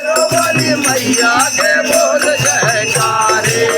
बोली मैया के बोल जयकारे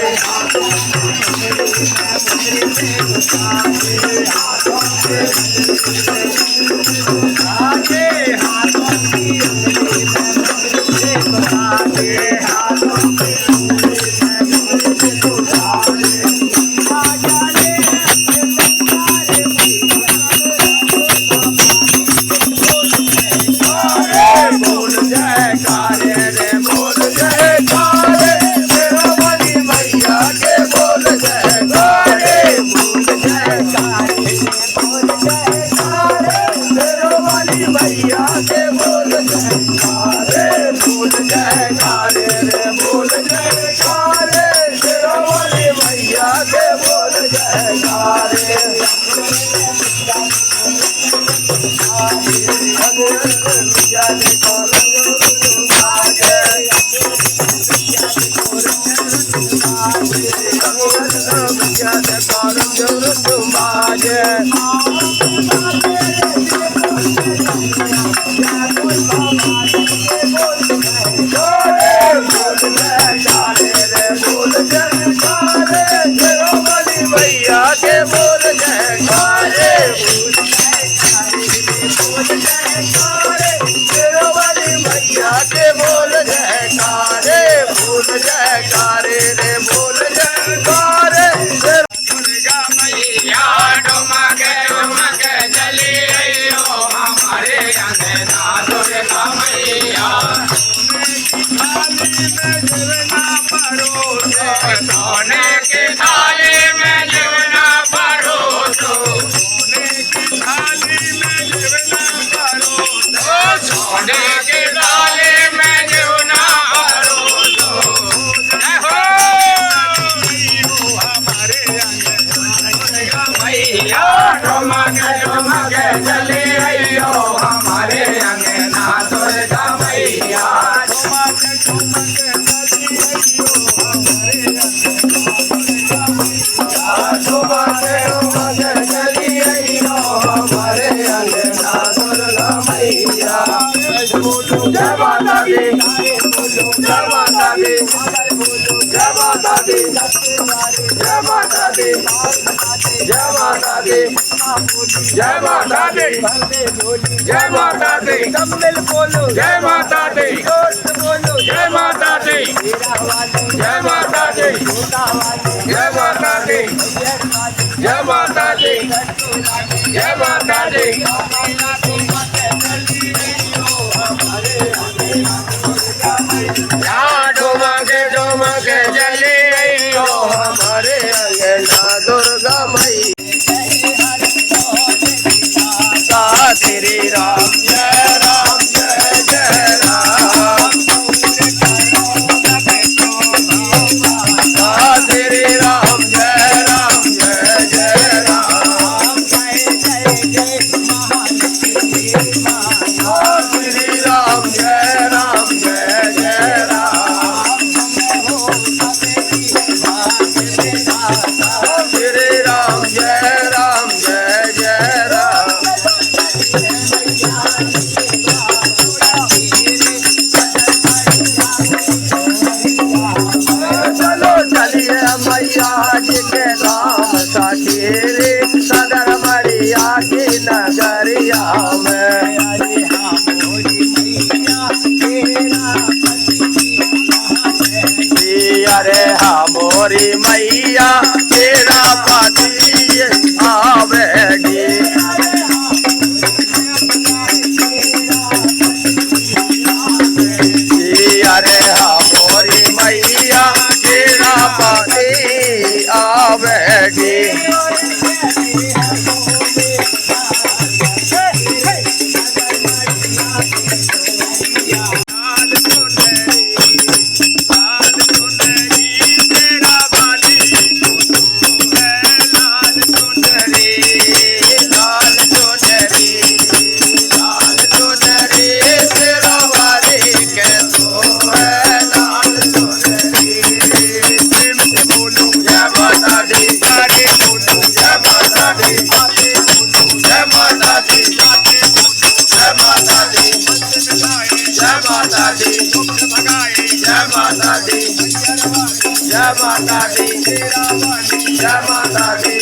जय माता दी, जय माता दी, कम्बल बोलो जय माता दी, दोस्त बोलो जय माता दी, जय माता दी, जय माता दी, जय माता दी, जय माता दी। डोमा के जले हो हमारे अंगना दुर्गा मई तेरे राम जय राम जय जय राम तेरे राम जय राम जय जय राम तेरे राम जय राम जय जय राम तेरे राम जय राम जय जय राम नगर मरिया की नगरिया में अरे मोरी मैया तेरा पति आवेगी अरे मोरी मैया तेरा पति आवेगी जय माता दी, जय माता दी।